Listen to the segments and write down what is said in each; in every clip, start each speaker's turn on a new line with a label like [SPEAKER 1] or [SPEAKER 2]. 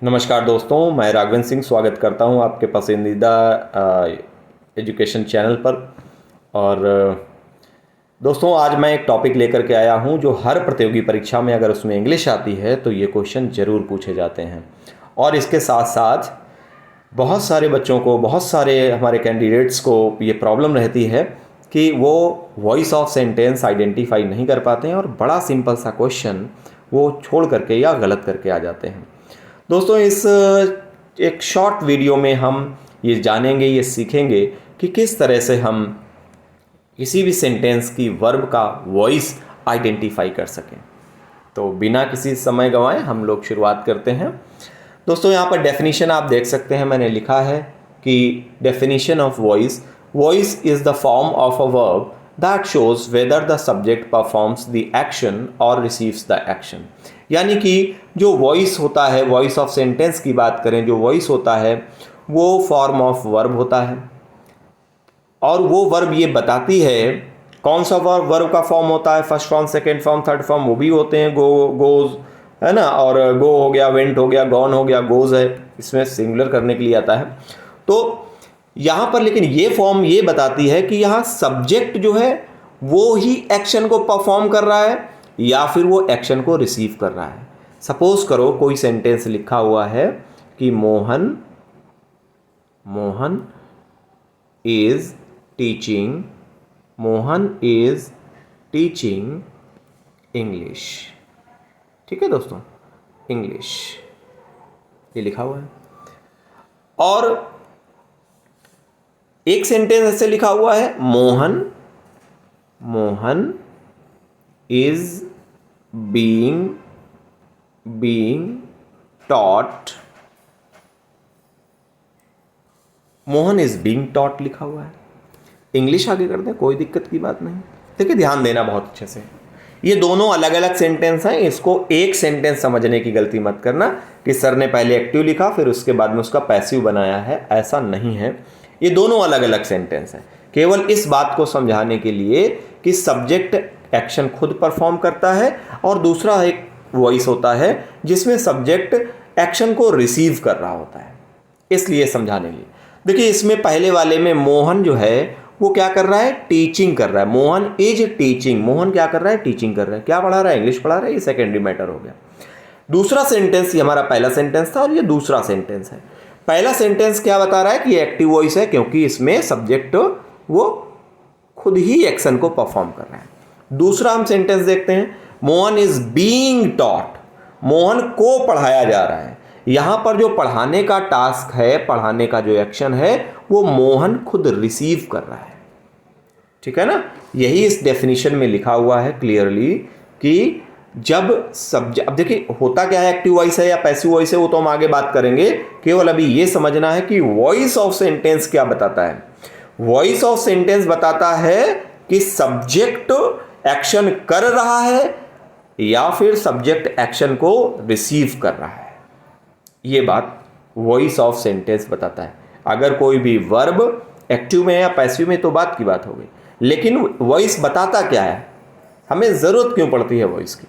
[SPEAKER 1] नमस्कार दोस्तों, मैं राघवेंद्र सिंह स्वागत करता हूं आपके पसंदीदा एजुकेशन चैनल पर। और दोस्तों, आज मैं एक टॉपिक लेकर के आया हूं जो हर प्रतियोगी परीक्षा में अगर उसमें इंग्लिश आती है तो ये क्वेश्चन ज़रूर पूछे जाते हैं। और इसके साथ साथ बहुत सारे बच्चों को, बहुत सारे हमारे कैंडिडेट्स को ये प्रॉब्लम रहती है कि वो वॉइस ऑफ सेंटेंस आइडेंटिफाई नहीं कर पाते हैं और बड़ा सिंपल सा क्वेश्चन वो छोड़ करके या गलत करके आ जाते हैं। दोस्तों, इस एक शॉर्ट वीडियो में हम ये जानेंगे, ये सीखेंगे कि किस तरह से हम किसी भी सेंटेंस की वर्ब का वॉइस आइडेंटिफाई कर सकें। तो बिना किसी समय गंवाए हम लोग शुरुआत करते हैं। दोस्तों, यहाँ पर डेफिनेशन आप देख सकते हैं, मैंने लिखा है कि definition of voice, voice is the form of a verb that shows whether the subject performs the action और रिसीव्स द एक्शन। यानी कि जो वॉइस होता है, वॉइस ऑफ सेंटेंस की बात करें, जो वॉइस होता है वो फॉर्म ऑफ वर्ब होता है। और वो वर्ब ये बताती है कौन सा वर्ब का फॉर्म होता है, first form, second form, third form, वो भी होते हैं। गो, गोज है ना, और गो हो गया, वेंट हो गया, गॉन हो गया, गोज है, इसमें सिंगुलर करने के लिए आता है। तो यहाँ पर लेकिन ये फॉर्म ये बताती है कि यहाँ सब्जेक्ट जो है वो ही एक्शन को परफॉर्म कर रहा है या फिर वो एक्शन को रिसीव कर रहा है। सपोज करो कोई सेंटेंस लिखा हुआ है कि मोहन इज टीचिंग इंग्लिश। ठीक है दोस्तों, इंग्लिश ये लिखा हुआ है। और एक सेंटेंस ऐसे लिखा हुआ है, Mohan is being taught, Mohan is being taught लिखा हुआ है। इंग्लिश आगे कर दें, कोई दिक्कत की बात नहीं। देखिए, ध्यान देना बहुत अच्छे से, ये दोनों अलग अलग सेंटेंस हैं। इसको एक सेंटेंस समझने की गलती मत करना कि सर ने पहले एक्टिव लिखा फिर उसके बाद में उसका पैसिव बनाया है, ऐसा नहीं है। ये दोनों अलग अलग सेंटेंस हैं, केवल इस बात को समझाने के लिए कि सब्जेक्ट एक्शन खुद परफॉर्म करता है और दूसरा एक वॉइस होता है जिसमें सब्जेक्ट एक्शन को रिसीव कर रहा होता है, इसलिए समझाने के लिए। देखिए, इसमें पहले वाले में मोहन जो है वो क्या कर रहा है, टीचिंग कर रहा है। मोहन इज टीचिंग, मोहन क्या कर रहा है, टीचिंग कर रहा है। क्या पढ़ा रहा है, इंग्लिश पढ़ा रहा है, ये सेकेंडरी मैटर हो गया। दूसरा सेंटेंस, ये हमारा पहला सेंटेंस था और ये दूसरा सेंटेंस है। पहला सेंटेंस क्या बता रहा है कि एक्टिव वॉइस है क्योंकि इसमें सब्जेक्ट वो खुद ही एक्शन को परफॉर्म कर रहा है। दूसरा हम सेंटेंस देखते हैं, Mohan is being taught, Mohan को पढ़ाया जा रहा है। यहां पर जो पढ़ाने का टास्क है, पढ़ाने का जो एक्शन है, वो मोहन खुद रिसीव कर रहा है। ठीक है ना, यही इस डेफिनेशन में लिखा हुआ है क्लियरली कि जब सब्जेक्ट, अब देखिए होता क्या है, एक्टिव वॉइस है या पैसिव वॉइस है वो तो हम आगे बात करेंगे। केवल अभी ये समझना है कि वॉइस ऑफ सेंटेंस क्या बताता है। वॉइस ऑफ सेंटेंस बताता है कि सब्जेक्ट एक्शन कर रहा है या फिर सब्जेक्ट एक्शन को रिसीव कर रहा है। ये बात वॉइस ऑफ सेंटेंस बताता है। अगर कोई भी वर्ब एक्टिव में है या पैसिव में तो बात की बात हो गई, लेकिन वॉइस बताता क्या है, हमें ज़रूरत क्यों पड़ती है वॉइस की।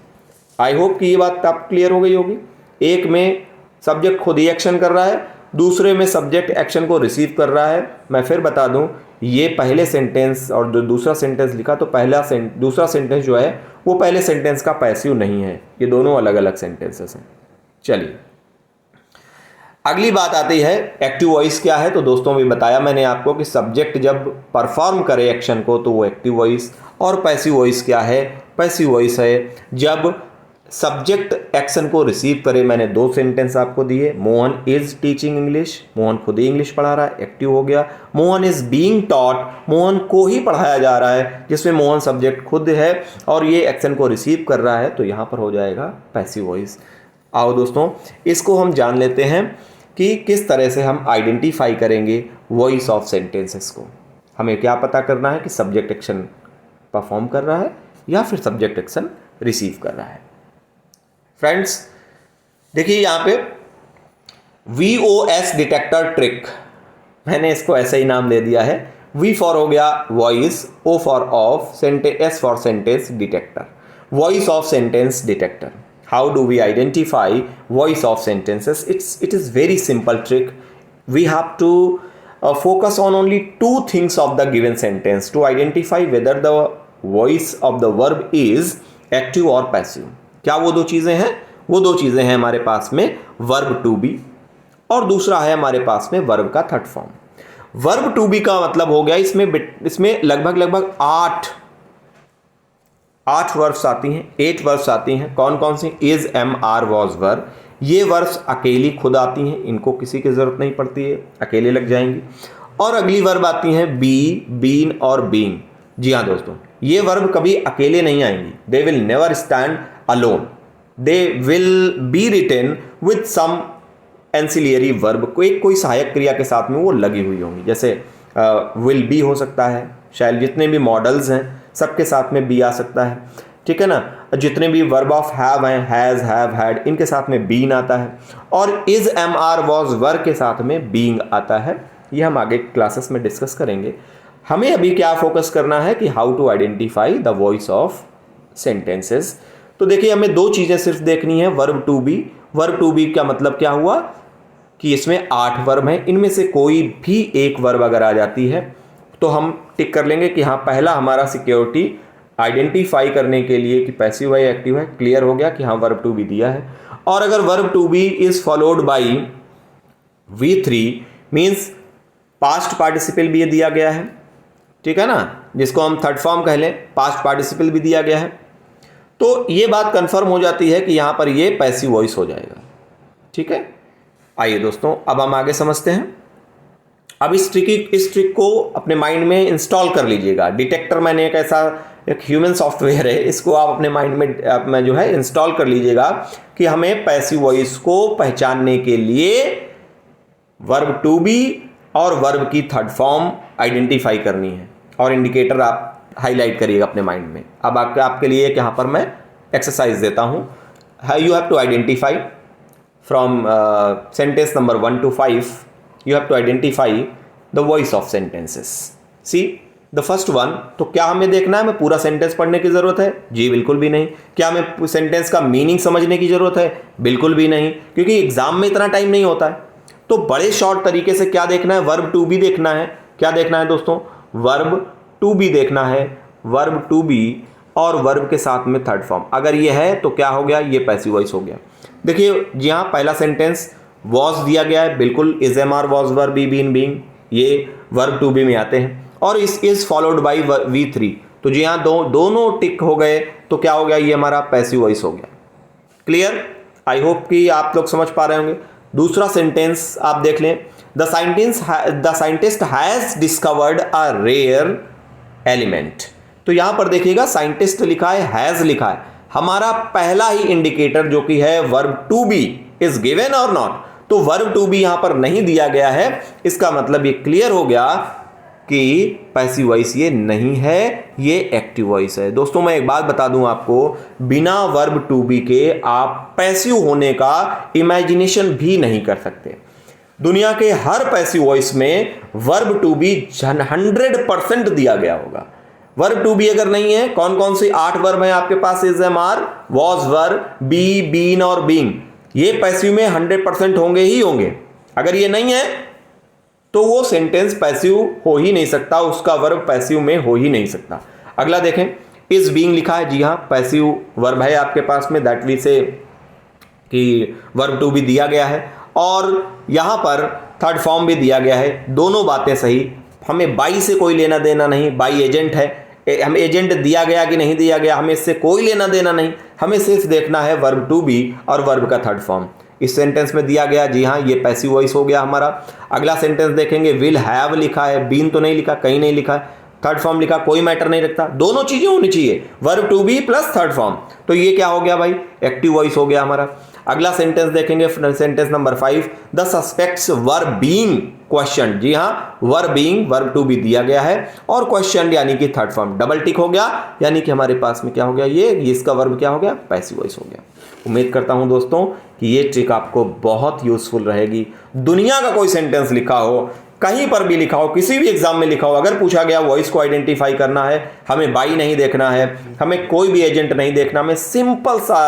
[SPEAKER 1] आई होप कि ये बात आप क्लियर हो गई होगी। एक में सब्जेक्ट खुद ही एक्शन कर रहा है, दूसरे में सब्जेक्ट एक्शन को रिसीव कर रहा है। मैं फिर बता दूं, ये पहले सेंटेंस और जो दूसरा सेंटेंस लिखा तो दूसरा सेंटेंस जो है वो पहले सेंटेंस का पैसिव नहीं है, ये दोनों अलग अलग सेंटेंसेस हैं। चलिए, अगली बात आती है एक्टिव वॉइस क्या है। तो दोस्तों, भी बताया मैंने आपको कि सब्जेक्ट जब परफॉर्म करे एक्शन को तो वो एक्टिव वॉइस। और पैसिव वॉइस क्या है, पैसिव वॉइस है जब सब्जेक्ट एक्शन को रिसीव करे। मैंने दो सेंटेंस आपको दिए, Mohan is teaching English, Mohan खुद ही इंग्लिश पढ़ा रहा है, एक्टिव हो गया। Mohan is being taught, Mohan को ही पढ़ाया जा रहा है जिसमें मोहन सब्जेक्ट खुद है और ये एक्शन को रिसीव कर रहा है, तो यहाँ पर हो जाएगा पैसिव वॉइस। आओ दोस्तों, इसको हम जान लेते हैं कि किस तरह से हम आइडेंटिफाई करेंगे वॉइस ऑफ सेंटेंसेस को। हमें क्या पता करना है कि सब्जेक्ट एक्शन परफॉर्म कर रहा है या फिर सब्जेक्ट एक्शन रिसीव कर रहा है। फ्रेंड्स, देखिए यहाँ पे VOS डिटेक्टर ट्रिक, मैंने इसको ऐसे ही नाम दे दिया है। V फॉर हो गया voice, O for of, S for sentence detector, voice of sentence detector. how do we identify voice of sentences? It is very simple trick. We have to focus on only two things of the given sentence to identify whether the voice of the verb is active or passive. क्या वो दो चीज़ें हैं? वो दो चीज़ें हैं हमारे पास में verb to be और दूसरा है हमारे पास में verb का third form. verb to be का मतलब हो गया इसमें लगभग आठ वर्ब्स आती हैं, 8 वर्ब्स आती हैं। कौन कौन सी? इज, एम, आर, वॉज, वर। ये वर्ब्स अकेली खुद आती हैं, इनको किसी की ज़रूरत नहीं पड़ती है, अकेले लग जाएंगी। और अगली वर्ब आती हैं बी, बीन और बीइंग। जी हाँ दोस्तों, ये वर्ब कभी अकेले नहीं आएंगी। They will never stand alone, they will be written with some ancillary verb, कोई सहायक क्रिया के साथ में वो लगी हुई होंगी। जैसे विल बी हो सकता है, शायद जितने भी मॉडल्स हैं सबके साथ में बी आ सकता है, ठीक है ना। जितने भी वर्ब ऑफ हैव हैं, हैज़, हैव, हैड, इनके साथ में बीन आता है। और इज, एम, आर, वॉज, वर के साथ में बीइंग आता है। ये हम आगे क्लासेस में डिस्कस करेंगे। हमें अभी क्या फोकस करना है कि how to identify the voice of sentences. तो देखिए, हमें दो चीज़ें सिर्फ देखनी है। Verb to be, verb to be का मतलब क्या हुआ कि इसमें 8 वर्ब हैं, इनमें से कोई भी एक वर्ब अगर आ जाती है तो हम टिक कर लेंगे कि हाँ, पहला हमारा सिक्योरिटी आइडेंटिफाई करने के लिए कि पैसिव है एक्टिव है, क्लियर हो गया कि हाँ वर्ब टू बी दिया है। और अगर verb to be is followed by V3 means past participle भी दिया गया है, ठीक है ना, जिसको हम थर्ड फॉर्म कह लें, पास्ट पार्टिसिपल भी दिया गया है, तो ये बात कंफर्म हो जाती है कि यहाँ पर ये पैसिव वॉइस हो जाएगा। ठीक है, आइए दोस्तों अब हम आगे समझते हैं। अब इस ट्रिक को अपने माइंड में इंस्टॉल कर लीजिएगा। डिटेक्टर मैंने एक ह्यूमन सॉफ्टवेयर है, इसको आप अपने माइंड में जो है इंस्टॉल कर लीजिएगा कि हमें पैसिव वॉइस को पहचानने के लिए वर्ब टू बी और वर्ब की थर्ड फॉर्म आइडेंटिफाई करनी है, और इंडिकेटर आप हाईलाइट करिएगा अपने माइंड में। अब आपके लिए यहाँ पर मैं एक्सरसाइज देता हूँ। You have to identify from sentence number 1 to 5 you have to identify the voice of sentences. See the first one, तो क्या हमें देखना है, हमें पूरा सेंटेंस पढ़ने की ज़रूरत है? जी बिल्कुल भी नहीं। क्या हमें सेंटेंस का मीनिंग समझने की ज़रूरत है? बिल्कुल भी नहीं, क्योंकि एग्जाम में इतना टाइम नहीं होता है। तो बड़े शॉर्ट तरीके से क्या देखना है, वर्ब टू बी देखना है। क्या देखना है दोस्तों? वर्ब टू बी देखना है, वर्ब टू बी और वर्ब के साथ में थर्ड फॉर्म। अगर ये है तो क्या हो गया, ये पैसिव वॉइस हो गया। देखिए जी हाँ, पहला सेंटेंस वॉज दिया गया है, बिल्कुल is, am, are, was, were, be, been, being, ये वर्ब टू बी में आते हैं। और इज फॉलोड बाई V3, तो जी हाँ दोनों टिक हो गए, तो क्या हो गया, ये हमारा पैसिव वॉइस हो गया। क्लियर? आई होप कि आप लोग समझ पा रहे होंगे। दूसरा सेंटेंस आप देख लें, the scientist has discovered a rare element. तो यहां पर देखिएगा साइंटिस्ट लिखा है, हैज लिखा है। हमारा पहला ही इंडिकेटर जो कि है verb to be is given or not, तो वर्ब टू बी यहां पर नहीं दिया गया है। इसका मतलब ये क्लियर हो गया कि पैसिव वॉइस ये नहीं है, ये एक्टिव वॉइस है। दोस्तों मैं एक बात बता दूं आपको, बिना वर्ब टू बी के आप पैसिव होने का इमेजिनेशन भी नहीं कर सकते। दुनिया के हर पैसिव वॉइस में वर्ब टू बी 100% दिया गया होगा। वर्ब टू बी अगर नहीं है, कौन कौन सी 8 वर्ब हैं आपके पास, is, am, are, was, were, be, been और बीइंग, ये पैसिव में 100% होंगे ही होंगे। अगर ये नहीं है तो वो सेंटेंस पैसिव हो ही नहीं सकता, उसका वर्ब पैसिव में हो ही नहीं सकता। अगला देखें, इज बीइंग लिखा है, जी हाँ पैसिव वर्ब है आपके पास में, दैट वी से कि वर्ब टू बी दिया गया है, और यहां पर थर्ड फॉर्म भी दिया गया है। दोनों बातें सही, हमें बाई से कोई लेना देना नहीं, बाई एजेंट है, हमें एजेंट दिया गया कि नहीं दिया गया हमें इससे कोई लेना देना नहीं, हमें सिर्फ देखना है वर्ब टू बी और वर्ब का थर्ड फॉर्म। इस सेंटेंस में दिया गया, जी हाँ ये पैसिव वॉइस हो गया हमारा। अगला सेंटेंस देखेंगे, विल हैव लिखा है, बीन तो नहीं लिखा, कहीं नहीं लिखा है, थर्ड फॉर्म लिखा, कोई मैटर नहीं रखता, दोनों चीजें होनी चाहिए, verb to be plus third form, तो ये क्या हो गया भाई, एक्टिव वॉइस हो गया हमारा। अगला सेंटेंस देखेंगे, sentence number 5, the suspects were being question, जी हाँ were being verb to be दिया गया है, और क्वेश्चन यानी कि थर्ड फॉर्म डबल टिक हो गया, यानी कि हमारे पास में क्या हो गया, ये इसका वर्ब क्या हो गया, पैसिव वॉइस हो गया। उम्मीद करता हूं दोस्तों कि ये ट्रिक आपको बहुत यूजफुल रहेगी। दुनिया का कोई सेंटेंस लिखा हो, कहीं पर भी लिखा हो, किसी भी एग्जाम में लिखा हो, अगर पूछा गया वॉइस को आइडेंटिफाई करना है, हमें बाई नहीं देखना है, हमें कोई भी एजेंट नहीं देखना, हमें सिंपल सा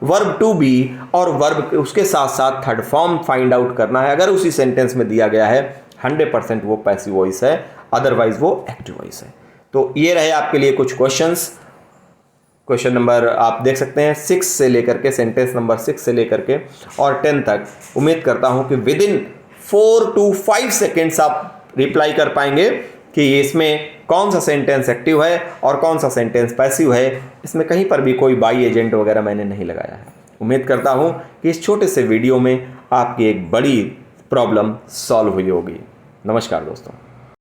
[SPEAKER 1] वर्ब टू बी और वर्ब उसके साथ साथ थर्ड फॉर्म फाइंड आउट करना है। अगर उसी सेंटेंस में दिया गया है 100% वो पैसिव वॉइस है, अदरवाइज वो एक्टिव वॉइस है। तो ये रहे आपके लिए कुछ क्वेश्चंस। क्वेश्चन नंबर आप देख सकते हैं 6 से लेकर के, सेंटेंस नंबर 6 से लेकर के और 10 तक। उम्मीद करता हूं कि विद इन 4 to 5 सेकेंड्स आप रिप्लाई कर पाएंगे कि इसमें कौन सा सेंटेंस एक्टिव है और कौन सा सेंटेंस पैसिव है। इसमें कहीं पर भी कोई बाई एजेंट वगैरह मैंने नहीं लगाया है। उम्मीद करता हूं कि इस छोटे से वीडियो में आपकी एक बड़ी प्रॉब्लम सॉल्व हुई होगी। नमस्कार दोस्तों।